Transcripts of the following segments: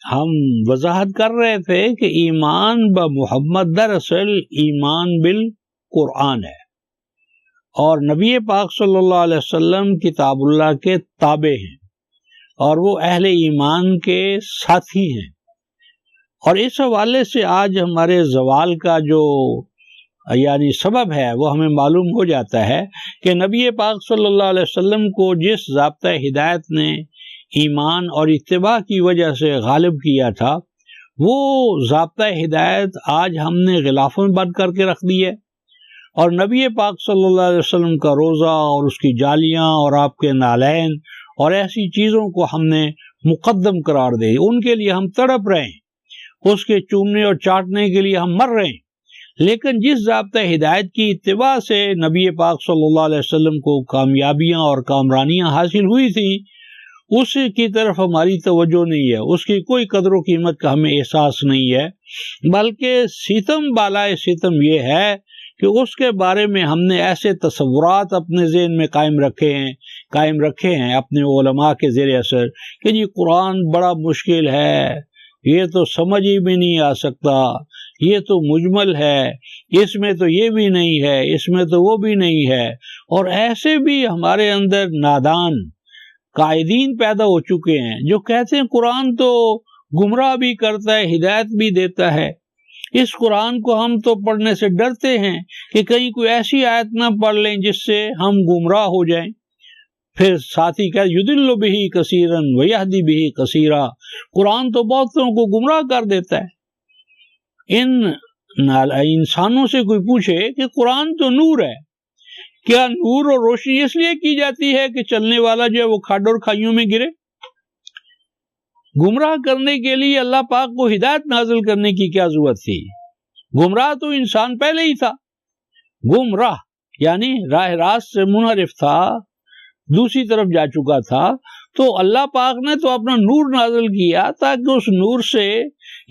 ہم وضاحت کر رہے تھے کہ ایمان بمحمد دراصل ایمان بالقرآن ہے، اور نبی پاک صلی اللہ علیہ وسلم کتاب اللہ کے تابع ہیں، اور وہ اہل ایمان کے ساتھی ہیں۔ اور اس حوالے سے آج ہمارے زوال کا جو یعنی سبب ہے وہ ہمیں معلوم ہو جاتا ہے کہ نبی پاک صلی اللہ علیہ وسلم کو جس ضابطۂ ہدایت نے ایمان اور اتباع کی وجہ سے غالب کیا تھا، وہ ضابطۂ ہدایت آج ہم نے غلافوں میں بند کر کے رکھ دی ہے، اور نبی پاک صلی اللہ علیہ وسلم کا روزہ اور اس کی جالیاں اور آپ کے نالین اور ایسی چیزوں کو ہم نے مقدم قرار دے، ان کے لیے ہم تڑپ رہے ہیں، اس کے چومنے اور چاٹنے کے لیے ہم مر رہے ہیں۔ لیکن جس ضابطۂ ہدایت کی اتباع سے نبی پاک صلی اللہ علیہ وسلم کو کامیابیاں اور کامرانیاں حاصل ہوئی تھیں، اس کی طرف ہماری توجہ نہیں ہے، اس کی کوئی قدر و قیمت کا ہمیں احساس نہیں ہے، بلکہ ستم بالائے ستم یہ ہے کہ اس کے بارے میں ہم نے ایسے تصورات اپنے ذہن میں قائم رکھے ہیں اپنے علماء کے زیر اثر کہ جی قرآن بڑا مشکل ہے، یہ تو سمجھ ہی بھی نہیں آ سکتا، یہ تو مجمل ہے، اس میں تو یہ بھی نہیں ہے، اس میں تو وہ بھی نہیں ہے، اور ایسے بھی ہمارے اندر نادان قائدین پیدا ہو چکے ہیں جو کہتے ہیں قرآن تو گمراہ بھی کرتا ہے، ہدایت بھی دیتا ہے، اس قرآن کو ہم تو پڑھنے سے ڈرتے ہیں کہ کہیں کوئی ایسی آیت نہ پڑھ لیں جس سے ہم گمراہ ہو جائیں۔ پھر ساتھی کہتے یدل بہ کثیرا ویہدی بہ کثیرا، قرآن تو بہتوں کو گمراہ کر دیتا ہے۔ انسانوں سے کوئی پوچھے کہ قرآن تو نور ہے، کیا نور اور روشنی اس لیے کی جاتی ہے کہ چلنے والا جو ہے وہ کھڈ اور کھائیوں میں گرے؟ گمراہ کرنے کے لیے اللہ پاک کو ہدایت نازل کرنے کی کیا ضرورت تھی؟ گمراہ تو انسان پہلے ہی تھا، گمراہ یعنی راہ راست سے منحرف تھا، دوسری طرف جا چکا تھا، تو اللہ پاک نے تو اپنا نور نازل کیا تاکہ اس نور سے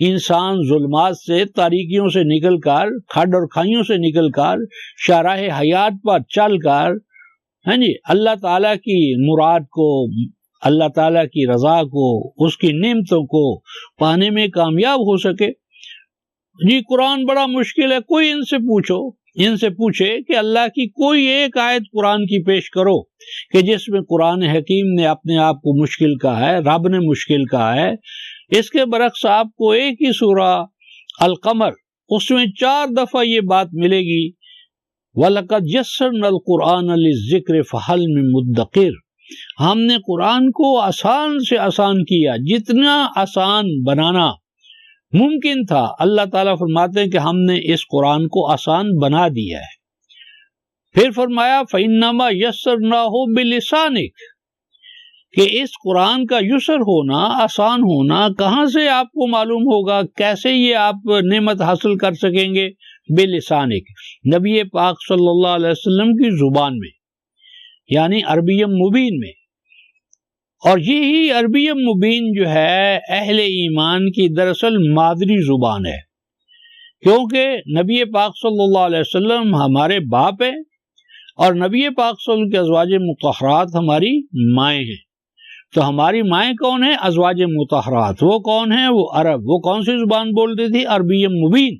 انسان ظلمات سے، تاریکیوں سے نکل کر، کھڈ اور کھائیوں سے نکل کر، شاہراہ حیات پر چل کر اللہ تعالیٰ کی مراد کو، اللہ تعالیٰ کی رضا کو، اس کی نعمتوں کو پانے میں کامیاب ہو سکے۔ جی قرآن بڑا مشکل ہے، کوئی ان سے پوچھے کہ اللہ کی کوئی ایک آیت قرآن کی پیش کرو کہ جس میں قرآن حکیم نے اپنے آپ کو مشکل کہا ہے، رب نے مشکل کہا ہے۔ اس کے برعکس آپ کو ایک ہی سورہ القمر، اس میں 4 دفعہ یہ بات ملے گی وَلَقَدْ يَسَّرْنَا الْقُرْآنَ لِلذِّكْرِ فَهَلْ مِن مُدَّكِرٍ، ہم نے قرآن کو آسان سے آسان کیا، جتنا آسان بنانا ممکن تھا اللہ تعالیٰ فرماتے ہیں کہ ہم نے اس قرآن کو آسان بنا دیا ہے۔ پھر فرمایا فَإِنَّمَا يَسَّرْنَاهُ بِلِسَانِكَ، کہ اس قرآن کا یسر ہونا، آسان ہونا کہاں سے آپ کو معلوم ہوگا، کیسے یہ آپ نعمت حاصل کر سکیں گے؟ بِلِسَانِكَ، نبی پاک صلی اللہ علیہ وسلم کی زبان میں، یعنی عربی مبین میں۔ اور یہی عربی مبین جو ہے اہل ایمان کی دراصل مادری زبان ہے، کیونکہ نبی پاک صلی اللہ علیہ وسلم ہمارے باپ ہیں، اور نبی پاک صلی اللہ علیہ وسلم کے ازواج مطہرات ہماری مائیں ہیں۔ تو ہماری مائیں کون ہیں؟ ازواج مطہرات۔ وہ کون ہیں؟ وہ عرب۔ وہ کون سی زبان بولتی تھی؟ عربی مبین۔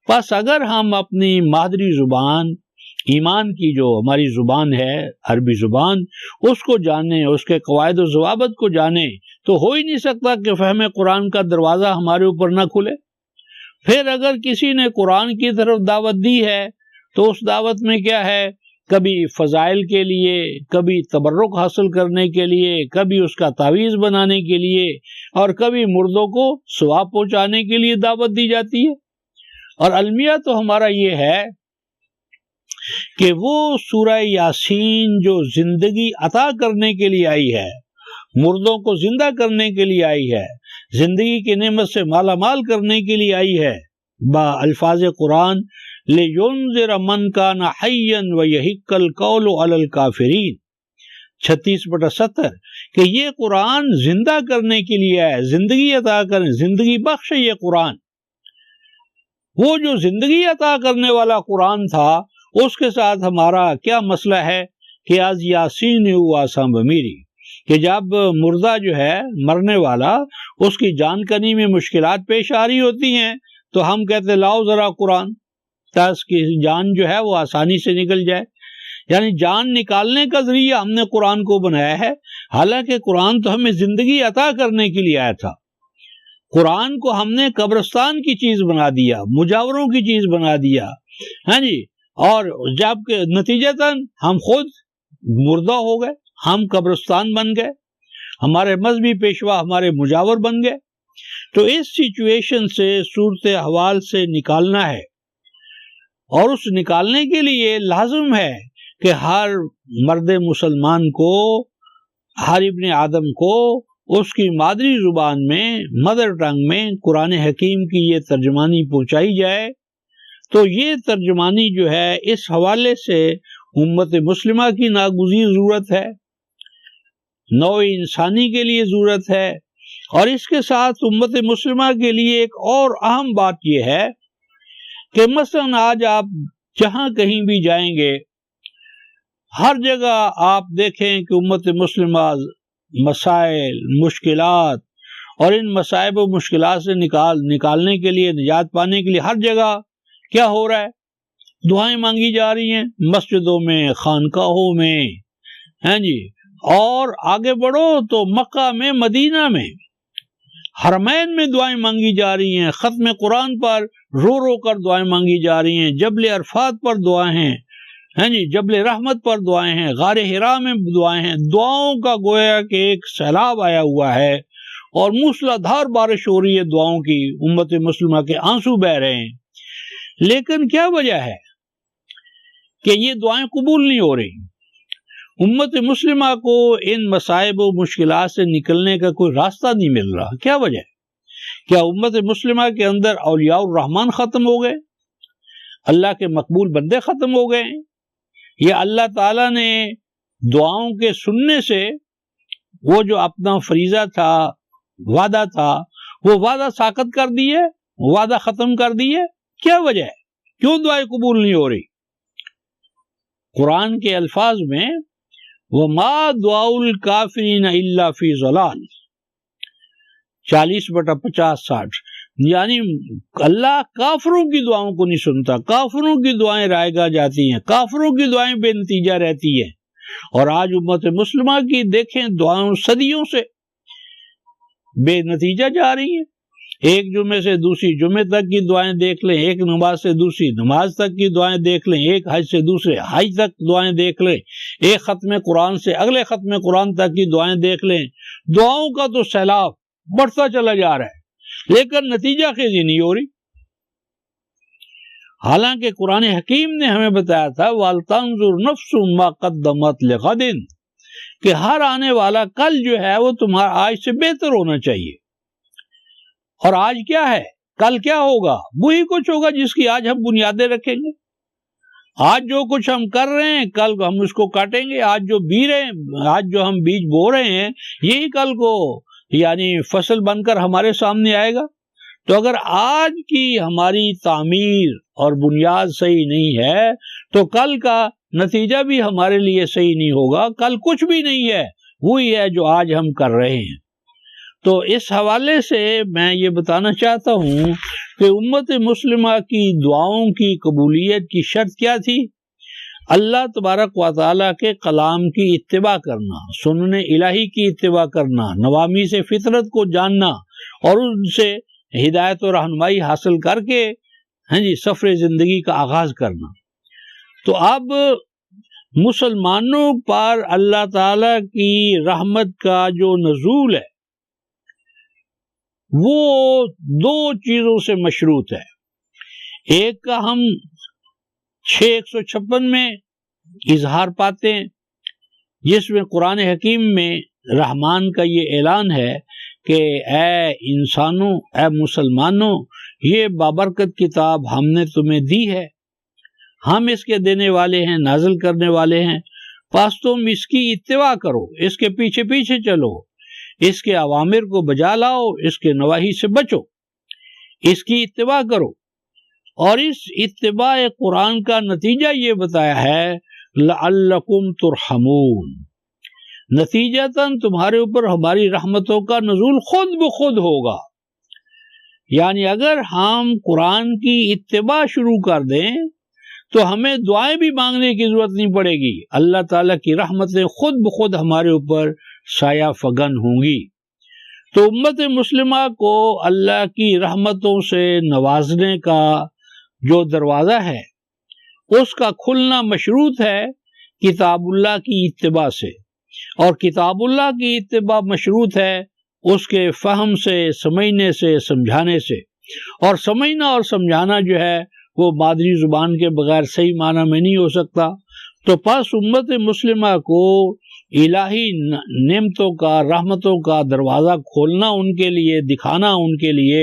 پس اگر ہم اپنی مادری زبان، ایمان کی جو ہماری زبان ہے عربی زبان، اس کو جانیں، اس کے قواعد و ضوابط کو جانیں، تو ہو ہی نہیں سکتا کہ فہم قرآن کا دروازہ ہمارے اوپر نہ کھلے۔ پھر اگر کسی نے قرآن کی طرف دعوت دی ہے تو اس دعوت میں کیا ہے؟ کبھی فضائل کے لیے، کبھی تبرک حاصل کرنے کے لیے، کبھی اس کا تعویذ بنانے کے لیے، اور کبھی مردوں کو ثواب پہنچانے کے لیے دعوت دی جاتی ہے۔ اور المیہ تو ہمارا یہ ہے کہ وہ سورہ یاسین جو زندگی عطا کرنے کے لیے آئی ہے، مردوں کو زندہ کرنے کے لیے آئی ہے، زندگی کی نعمت سے مالا مال کرنے کے لیے آئی ہے، با الفاظ قرآن لِيُنذِرَ مَنْ كَانَ حَيًّا وَيَحِقَّ الْقَوْلُ عَلَى الْكَافِرِينَ 36/70، کہ یہ قرآن زندہ کرنے کے لیے ہے، زندگی عطا کرنے، زندگی بخش ہے یہ قرآن۔ وہ جو زندگی عطا کرنے والا قرآن تھا، اس کے ساتھ ہمارا کیا مسئلہ ہے کہ آج یاسین ہوا سام میری، کہ جب مردہ جو ہے مرنے والا اس کی جان کنی میں مشکلات پیش آ رہی ہوتی ہیں تو ہم کہتے لاؤ ذرا قرآن تاکہ اس کی جان جو ہے وہ آسانی سے نکل جائے. یعنی جان نکالنے کا ذریعہ ہم نے قرآن کو بنایا ہے، حالانکہ قرآن تو ہمیں زندگی عطا کرنے کے لیے آیا تھا. قرآن کو ہم نے قبرستان کی چیز بنا دیا، مجاوروں کی چیز بنا دیا، ہاں جی. اور جب نتیجتاً ہم خود مردہ ہو گئے، ہم قبرستان بن گئے، ہمارے مذہبی پیشوا ہمارے مجاور بن گئے. تو اس سچویشن سے صورت احوال سے نکالنا ہے، اور اس نکالنے کے لیے لازم ہے کہ ہر مرد مسلمان کو، ہر ابن آدم کو اس کی مادری زبان میں، مدر ٹنگ میں قرآن حکیم کی یہ ترجمانی پہنچائی جائے. تو یہ ترجمانی جو ہے اس حوالے سے امت مسلمہ کی ناگزیر ضرورت ہے، نوع انسانی کے لیے ضرورت ہے. اور اس کے ساتھ امت مسلمہ کے لیے ایک اور اہم بات یہ ہے کہ مثلا آج آپ جہاں کہیں بھی جائیں گے، ہر جگہ آپ دیکھیں کہ امت مسلمہ مسائل، مشکلات، اور ان مسائب و مشکلات سے نکالنے کے لیے، نجات پانے کے لیے ہر جگہ کیا ہو رہا ہے؟ دعائیں مانگی جا رہی ہیں، مسجدوں میں، خانقاہوں میں، ہیں جی. اور آگے بڑھو تو مکہ میں، مدینہ میں، حرمین میں دعائیں مانگی جا رہی ہیں. ختم قرآن پر رو رو کر دعائیں مانگی جا رہی ہیں. جبل عرفات پر دعائیں ہیں جی، جبل رحمت پر دعائیں ہیں، غار حرا میں دعائیں ہیں. دعاؤں کا گویا کہ ایک سیلاب آیا ہوا ہے، اور موسلا دھار بارش ہو رہی ہے دعاؤں کی. امت مسلمہ کے آنسو بہ رہے ہیں. لیکن کیا وجہ ہے کہ یہ دعائیں قبول نہیں ہو رہی؟ امت مسلمہ کو ان مصائب و مشکلات سے نکلنے کا کوئی راستہ نہیں مل رہا. کیا وجہ ہے؟ کیا امت مسلمہ کے اندر اولیاء الرحمن ختم ہو گئے؟ اللہ کے مقبول بندے ختم ہو گئے ہیں؟ یا اللہ تعالیٰ نے دعاؤں کے سننے سے وہ جو اپنا فریضہ تھا، وعدہ تھا، وہ وعدہ ساقط کر دیے، وعدہ ختم کر دیے؟ کیا وجہ ہے؟ کیوں دعائیں قبول نہیں ہو رہی؟ قرآن کے الفاظ میں وَمَا دُعَاءُ الْكَافِرِينَ إِلَّا فِي ضَلَالٍ 40/50-60، یعنی اللہ کافروں کی دعاؤں کو نہیں سنتا. کافروں کی دعائیں رائے گاہ جاتی ہیں، کافروں کی دعائیں بے نتیجہ رہتی ہیں. اور آج امت مسلمہ کی دیکھیں دعاؤں صدیوں سے بے نتیجہ جا رہی ہیں. ایک جمعے سے دوسری جمعے تک کی دعائیں دیکھ لیں، ایک نماز سے دوسری نماز تک کی دعائیں دیکھ لیں، ایک حج سے دوسرے حج تک دعائیں دیکھ لیں، ایک ختم قرآن سے اگلے ختم قرآن تک کی دعائیں دیکھ لیں. دعاؤں کا تو سیلاب بڑھتا چلا جا رہا ہے، لیکن نتیجہ خیزی نہیں ہو رہی. حالانکہ قرآن حکیم نے ہمیں بتایا تھا وَلْتَنْظُرْ نَفْسٌ مَا قَدَّمَتْ لِغَدٍ، کہ ہر آنے والا کل جو ہے وہ تمہارا آج سے بہتر ہونا چاہیے. اور آج کیا ہے، کل کیا ہوگا؟ وہی کچھ ہوگا جس کی آج ہم بنیادیں رکھیں گے. آج جو کچھ ہم کر رہے ہیں کل ہم اس کو کاٹیں گے. آج جو ہم بیج بو رہے ہیں یہی کل کو یعنی فصل بن کر ہمارے سامنے آئے گا. تو اگر آج کی ہماری تعمیر اور بنیاد صحیح نہیں ہے تو کل کا نتیجہ بھی ہمارے لیے صحیح نہیں ہوگا. کل کچھ بھی نہیں ہے، وہی ہے جو آج ہم کر رہے ہیں. تو اس حوالے سے میں یہ بتانا چاہتا ہوں کہ امت مسلمہ کی دعاؤں کی قبولیت کی شرط کیا تھی؟ اللہ تبارک و تعالیٰ کے کلام کی اتباع کرنا، سنن الہی کی اتباع کرنا، نوامیس فطرت کو جاننا اور ان سے ہدایت و رہنمائی حاصل کر کے سفر زندگی کا آغاز کرنا. تو اب مسلمانوں پر اللہ تعالیٰ کی رحمت کا جو نزول ہے وہ دو چیزوں سے مشروط ہے. ایک کا ہم 656 میں اظہار پاتے ہیں جس میں قرآن حکیم میں رحمان کا یہ اعلان ہے کہ اے انسانوں، اے مسلمانوں، یہ بابرکت کتاب ہم نے تمہیں دی ہے، ہم اس کے دینے والے ہیں، نازل کرنے والے ہیں، پس تم اس کی اتباع کرو، اس کے پیچھے پیچھے چلو، اس کے اوامر کو بجا لاؤ، اس کے نواہی سے بچو، اس کی اتباع کرو. اور اس اتباع قرآن کا نتیجہ یہ بتایا ہے لعلکم ترحمون، نتیجتاً تمہارے اوپر ہماری رحمتوں کا نزول خود بخود ہوگا. یعنی اگر ہم قرآن کی اتباع شروع کر دیں تو ہمیں دعائیں بھی مانگنے کی ضرورت نہیں پڑے گی، اللہ تعالیٰ کی رحمتیں خود بخود ہمارے اوپر سایہ فگن ہوں گی. تو امت مسلمہ کو اللہ کی رحمتوں سے نوازنے کا جو دروازہ ہے اس کا کھلنا مشروط ہے کتاب اللہ کی اتباع سے، اور کتاب اللہ کی اتباع مشروط ہے اس کے فہم سے، سمجھنے سے، سمجھانے سے. اور سمجھنا اور سمجھانا جو ہے وہ مادری زبان کے بغیر صحیح معنی میں نہیں ہو سکتا. تو پس امت مسلمہ کو الہی نعمتوں کا، رحمتوں کا دروازہ کھولنا ان کے لیے، دکھانا ان کے لیے،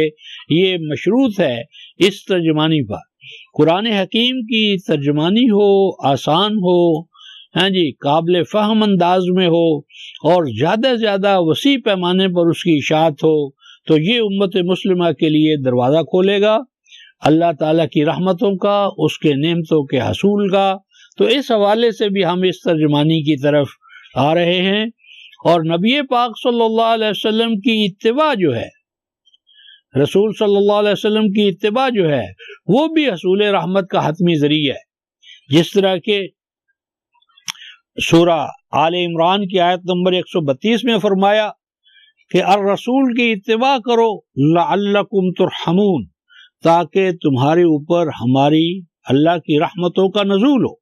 یہ مشروط ہے اس ترجمانی پر. قرآن حکیم کی ترجمانی ہو، آسان ہو، قابل فہم انداز میں ہو، اور زیادہ سے زیادہ وسیع پیمانے پر اس کی اشاعت ہو، تو یہ امت مسلمہ کے لیے دروازہ کھولے گا اللہ تعالیٰ کی رحمتوں کا، اس کے نعمتوں کے حصول کا. تو اس حوالے سے بھی ہم اس ترجمانی کی طرف آ رہے ہیں. اور نبی پاک صلی اللہ علیہ وسلم کی اتباع جو ہے، رسول صلی اللہ علیہ وسلم کی اتباع جو ہے وہ بھی حصول رحمت کا حتمی ذریعہ ہے. جس طرح کہ سورہ آل عمران کی آیت نمبر 132 میں فرمایا کہ الرسول کی اتباع کرو لعلکم ترحمون، تاکہ تمہارے اوپر ہماری اللہ کی رحمتوں کا نزول ہو.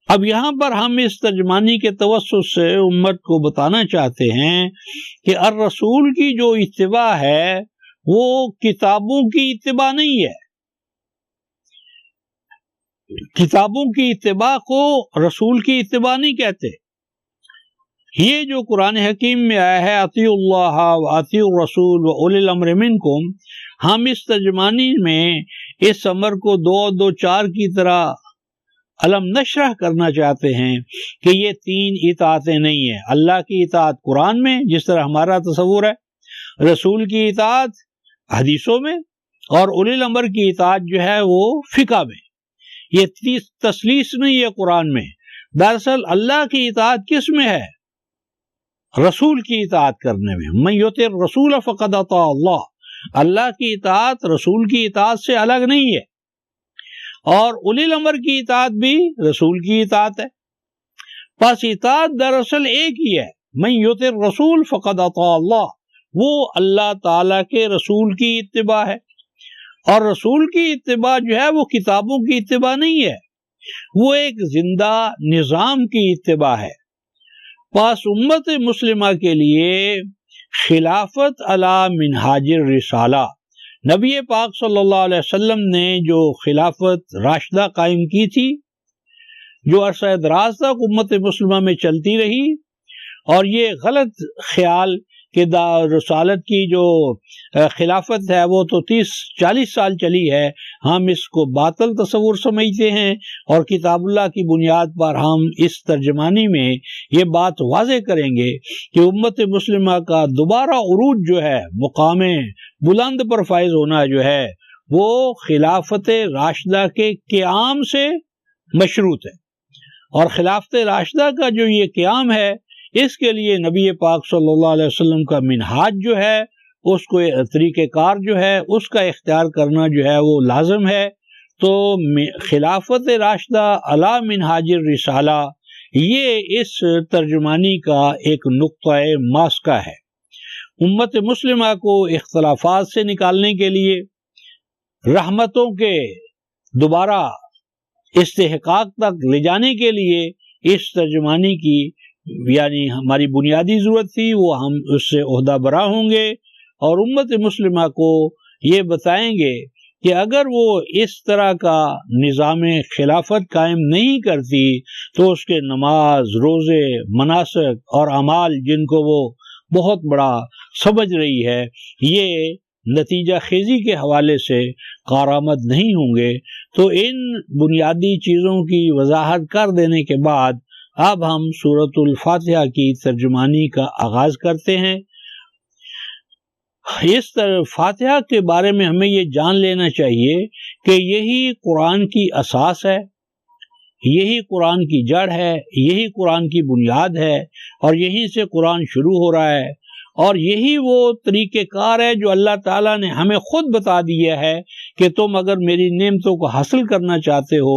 اب یہاں پر ہم اس ترجمانی کے توسط سے امت کو بتانا چاہتے ہیں کہ الرسول کی جو اتباع ہے وہ کتابوں کی اتباع نہیں ہے. کتابوں کی اتباع کو رسول کی اتباع نہیں کہتے. یہ جو قرآن حکیم میں آیا ہے اطیعوا اللہ و اطیعوا الرسول و اولی الامر منکم، ہم اس ترجمانی میں اس امر کو 2-2-4 کی طرح علم نشرح کرنا چاہتے ہیں کہ یہ 3 اطاعتیں نہیں ہیں. اللہ کی اطاعت قرآن میں جس طرح ہمارا تصور ہے، رسول کی اطاعت حدیثوں میں، اور اولی الامر کی اطاعت جو ہے وہ فقہ میں. یہ تسلیث نہیں ہے قرآن میں. دراصل اللہ کی اطاعت کس میں ہے؟ رسول کی اطاعت کرنے میں. من یطع الرسول فقد اطاع اللہ. اللہ کی اطاعت رسول کی اطاعت سے الگ نہیں ہے، اور اولی الامر کی اطاعت بھی رسول کی اطاعت ہے. پس اطاعت دراصل ایک ہی ہے. من یطع الرسول فقد اطاع اللہ، وہ اللہ تعالیٰ کے رسول کی اتباع ہے. اور رسول کی اتباع جو ہے وہ کتابوں کی اتباع نہیں ہے، وہ ایک زندہ نظام کی اتباع ہے. پس امت مسلمہ کے لیے خلافت علی منہاج الرسالہ، نبی پاک صلی اللہ علیہ وسلم نے جو خلافت راشدہ قائم کی تھی، جو عرصہ دراز تک امت مسلمہ میں چلتی رہی، اور یہ غلط خیال کہ رسالت کی جو خلافت ہے وہ تو 30-40 سال چلی ہے، ہم اس کو باطل تصور سمجھتے ہیں. اور کتاب اللہ کی بنیاد پر ہم اس ترجمانی میں یہ بات واضح کریں گے کہ امت مسلمہ کا دوبارہ عروج جو ہے، مقام بلند پر فائز ہونا جو ہے، وہ خلافت راشدہ کے قیام سے مشروط ہے. اور خلافت راشدہ کا جو یہ قیام ہے، اس کے لیے نبی پاک صلی اللہ علیہ وسلم کا منہاج جو ہے، اس کو طریقہ کار جو ہے اس کا اختیار کرنا جو ہے وہ لازم ہے. تو خلافت راشدہ علی منہاج الرسالہ یہ اس ترجمانی کا ایک نقطہ ماسکہ ہے. امت مسلمہ کو اختلافات سے نکالنے کے لیے، رحمتوں کے دوبارہ استحقاق تک لے جانے کے لیے اس ترجمانی کی یعنی ہماری بنیادی ضرورت تھی، وہ ہم اس سے عہدہ برا ہوں گے اور امت مسلمہ کو یہ بتائیں گے کہ اگر وہ اس طرح کا نظام خلافت قائم نہیں کرتی تو اس کے نماز، روزے، مناسک اور اعمال جن کو وہ بہت بڑا سمجھ رہی ہے، یہ نتیجہ خیزی کے حوالے سے کارآمد نہیں ہوں گے. تو ان بنیادی چیزوں کی وضاحت کر دینے کے بعد اب ہم سورۃ الفاتحہ کی ترجمانی کا آغاز کرتے ہیں. اس فاتحہ کے بارے میں ہمیں یہ جان لینا چاہیے کہ یہی قرآن کی اساس ہے، یہی قرآن کی جڑ ہے، یہی قرآن کی بنیاد ہے، اور یہیں سے قرآن شروع ہو رہا ہے، اور یہی وہ طریقہ کار ہے جو اللہ تعالیٰ نے ہمیں خود بتا دیا ہے کہ تم اگر میری نعمتوں کو حاصل کرنا چاہتے ہو،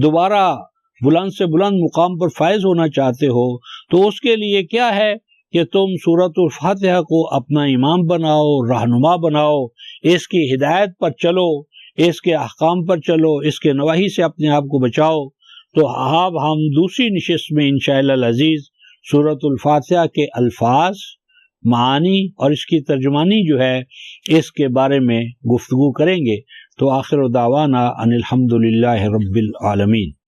دوبارہ بلند سے بلند مقام پر فائز ہونا چاہتے ہو، تو اس کے لیے کیا ہے کہ تم سورۃ الفاتحہ کو اپنا امام بناؤ، رہنما بناؤ، اس کی ہدایت پر چلو، اس کے احکام پر چلو، اس کے نواہی سے اپنے آپ کو بچاؤ۔ تو اب ہم دوسری نشست میں انشاءاللہ العزیز سورۃ الفاتحہ کے الفاظ، معانی اور اس کی ترجمانی جو ہے اس کے بارے میں گفتگو کریں گے۔ تو آخر دعوانا ان الحمدللہ رب العالمین۔